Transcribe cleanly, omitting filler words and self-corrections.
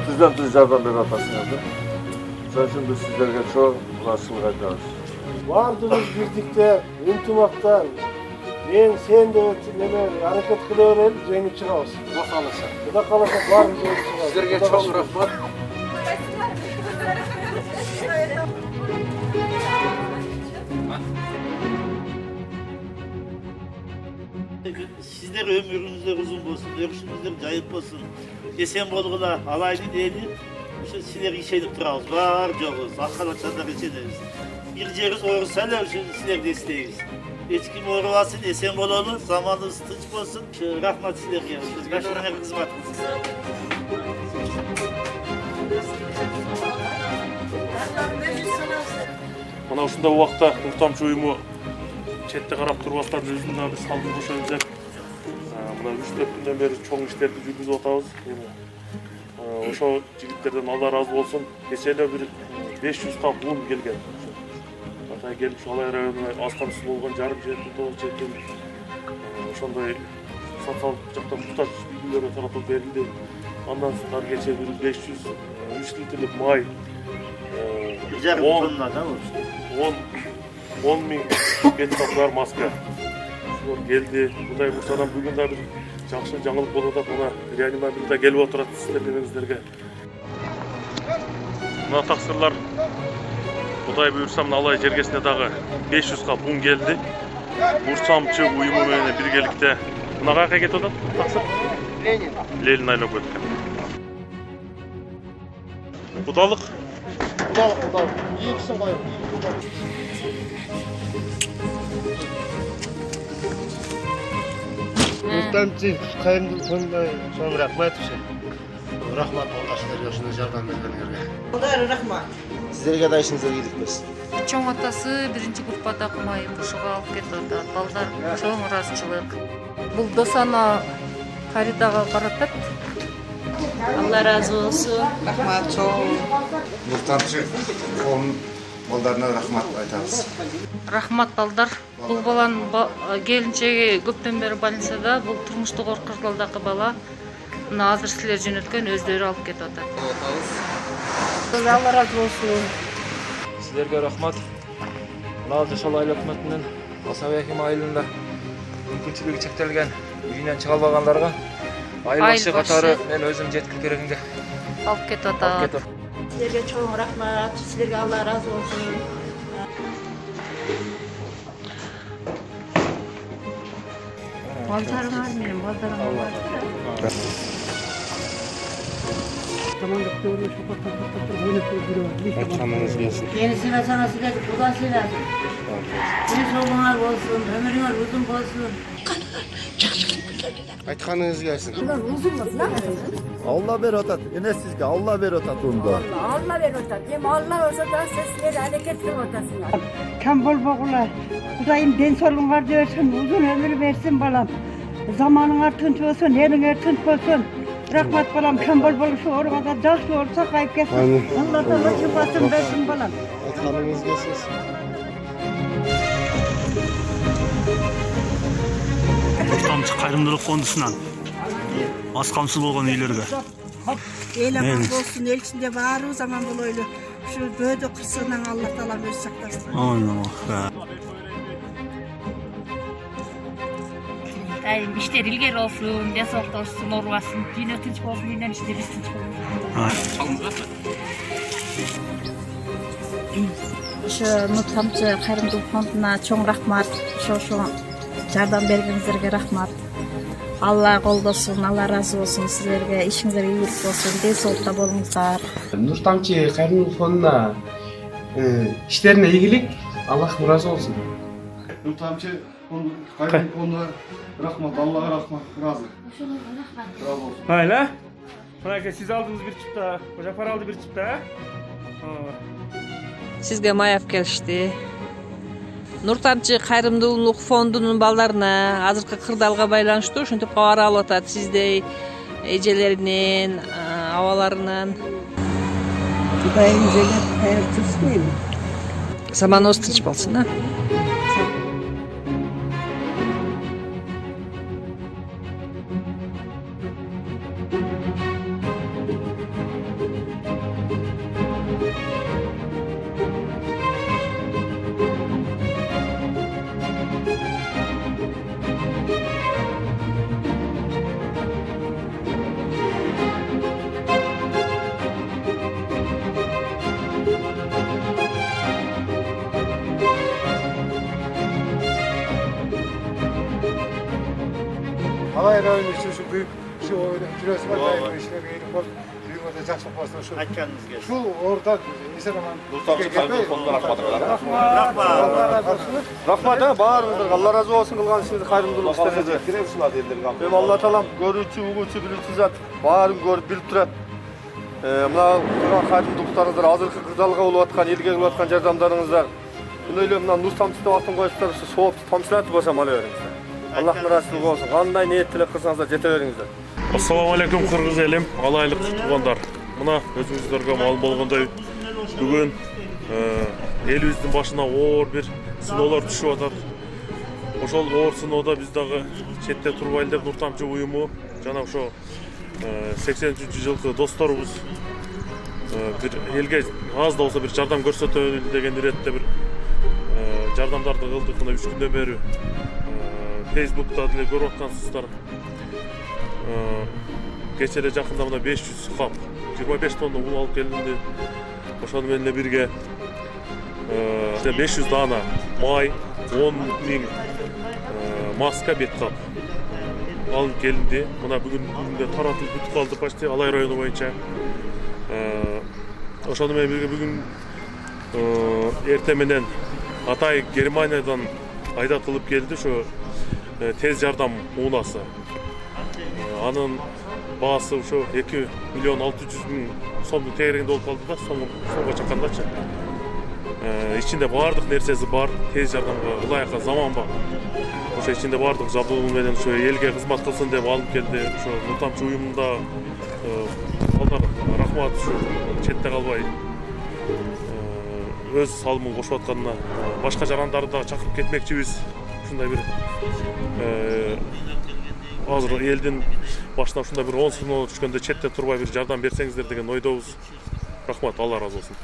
Tüzden tüz yardım bir atasınızdı. Sen şimdi sizlerge çok ulaşsızlık ediyoruz. Vardınız birlikte, intimaktan. Ben sen de hareket kılıverel, rengi çıkağız. Kuda kalırsa. Kuda kalırsa var rengi çıkağız. Sizlerge çok rahmat. Sizler ömrünüzler uzun olsun, görüşünüzler cayıp olsun. Esen bolğula alaylı deydi. Şu sizler işenip turabız, var joğuz, arkadaşlarla geçederiz. Bir ceriz oğursalar şu sizler desteğiz. Hiç kim oğurlasın, esen bolalım, zamanınız tınç olsun. Şu rahmat sizlerge, biz başlarına hizmet kılsın. Mana ушундай убакта Нуртамчы уюму четте карап турбастан өзүнүн биз салдын кошобуз деп мына 3-4 күндөн бери чоң иштерди жүргүзүп атабыз. Ошо жигиттерден Алла ыраазы болсун. Кечээ бир 500 бун келген. Ата келип Алай районуна аз камсыз болгон жарым жер тутулуп жеткен. Ошондой социалдык жактан муктаж үйлөргө таратып берилди. Андан соң кечээ бир 503 литрлик май 10 миң бетпактар маска келди. Кудай мурсадан бүгүн да бир жакшы жаңылык болуп атат. Мына реанимобилде келип отурат сиздерденгиздерге. Мына таксырлар Кудай буйрса мына Алай жергесине дагы 500 бун келди. Нуртамчы уюму менен биргеликте мына каяка кетип атат таксыр? Ленин айлап өткөн. Кудалык. İyi kişi koyun. Nurtamчы кайрымдуулук фондуна чоң рахмат. Рахмат олдашыларга ушундай жардам бергениңерге. Кудайга рахмат. Сиздерге да ишиңизге ийгилик берсин. Чоң атасы биринчи группада окумай ушуга алып кетип атат. Балдар чоң ыраазычылык. Бул досана Фаридага каратат. Allah razı olsun. Rahmat çoğun. Нуртамчы коомдун балдарына рахмат айтабыз. Рахмат балдар. Бул баланын келинчеги көптөн бери больницада, бул турмуштук оркурлалдагы бала. Мына азыр силер жөнөткөн өздөрү алып кетип атат. Allah razı olsun. Sizlerge rahmat. Mына Жашал айыл өкмөтүнүн Асабай Аким айылында мүмкүнчүлүгү чектелген үйүнөн чыга албагандарга айыл башы катары мен өзүм жеткип керегинге Алып кетип атат. Sizlerge çoğun rahmat. Sizlerge Allah razı olsun. Baldarım var benim, baldarım var. Akşamınız gelsin. Yenisine sana söyledik. Bu da söyledik. Ne sorunlar olsun. Ömrünler uzun olsun. Aytkanыңыз келсин. Allah ver atat. Yine sizge Allah ver atat onda. Allah ver atat. Hem Allah olsa da sizler hareket kılın atasınlar. Kan bol boğula. Kudayım den solunlar versin, uzun ömür versin balam. Zamanın tınç olsun, elin tınç olsun. Rahmat balam, kan bol boluşu orada jakşı olsa kayıp gelsin. Allah da başın versin balam. Aytkanыңыз келсин. Нуртамчы кайрымдуулук фондусунан аз камсыз болгон үйлөргө. El aman olsun, el içinde varı zaman böyle. Şu böğde kırsığından Allah Teala bir saklasın. Dayım işler ilgili olsun, desalt olsun, orvasın, dünya tınç olsun, dünya işleri tınç olsun. Şu Nurtamчы кайрымдуулук фондуна çoğun rahmat. Şu жардам бергениңизге рахмат. Allah колдосун, Allah разы болсун. Сиздерге ишиңиздер ийгилик болсун, ден соолукта болуңуздар. Нуртамчы кайрымдуулук фондуна иштерине ийгилик, Аллах ыраазы болсун. Nurtamчы kayrımdуулук фондуна рахмат. Аллага рахмат. Разы. Разы болсун. Ayla. Мына siz aldınız bir çıpta, Жапар aldı bir çıpta. Sizge Маев келишти. Нуртамчы кайрымдуулук фондунун балдарына азыркы кырдаалга байланыштуу ушинтип кабар алып атат сиздей эжелеринен, абаларынан. Kudayım cennet hayırtırsın. Заманыбыз тынч болсун, а? Алай району үшін şu büyük şu küresi var dayının işine gelip ol. Düğünde жақсы болсын şu. Айтқаныңыз келсін. Şu oradan esen aman. Рахмат, барыңыздар. Алла разы болсын қылған ішіңізді қайырымдылық істеріңізді. Мен Алла Таалам көрүүчү, угуучу, билүүчү зат баарын көрүп билип турат. Мына кылган кайрымдуулуктарыңыздар, азыркы кырдаалга болуп аткан, элге кылып аткан жардамдарыңыздар. Мына эле мына нур тамчы деп атын коюптар, соопту тамчылатып болсо мала бериңиздер. Аллахтын ыраазычылыгы болсун. Кандай ниет тилек кылсаңыздар жете бериңиздер. Ассаламу алейкум кыргыз элим, алайлык туугандар. Мына өзүңүздөргө маалым болгондой бүгүн элибиздин башына оор бир сыноолор түшүп атат. Ошол оор сыноодо биз дагы четте турбайлы деп Нур Тамчы уюму жана ошо 83-жылкы досторубуз бир элге аз да болсо бир жардам көрсөтөлү деген иретте бир жардамдарды кылдык. Мына 3 күндөн бери Facebook'ta деле көрүп аткансыздар. Кече эле жакында мына 500 кап 25 тонна un алып келинди. Ошону менен бирге 500 дана май, 10 миң маска бет кап алып келинди. Мына бүгүндө таратылып бүтүп калды почти Алай району боюнча. Ошону менен бирге бүгүн эртең менен Атай Германиядан айдатылып келди ошо тез жардам уунасы. Анын баасы ошо 2 миллион 600 миң сомдун тегерегинде болуп калды да, сомго чаккандачы. Ичинде баардык нерсеси бар, тез жардамга ылайыкка заманбап. Ошо ичинде баардык жабдуу менен ошо элге кызмат кылсын деп алып келди. Ошо Нур Тамчы уюмунда алар рахмат, ушу четте калбай өз салымын кошуп атканына башка жарандарды да чакырып кетмекчибиз. Ушундай бир азыр элдин башына ушундай бир 10 сыноо түшкөндө четте турбай бир жардам берсеңиздер деген ойдобуз. Рахмат, Алла разы болсун.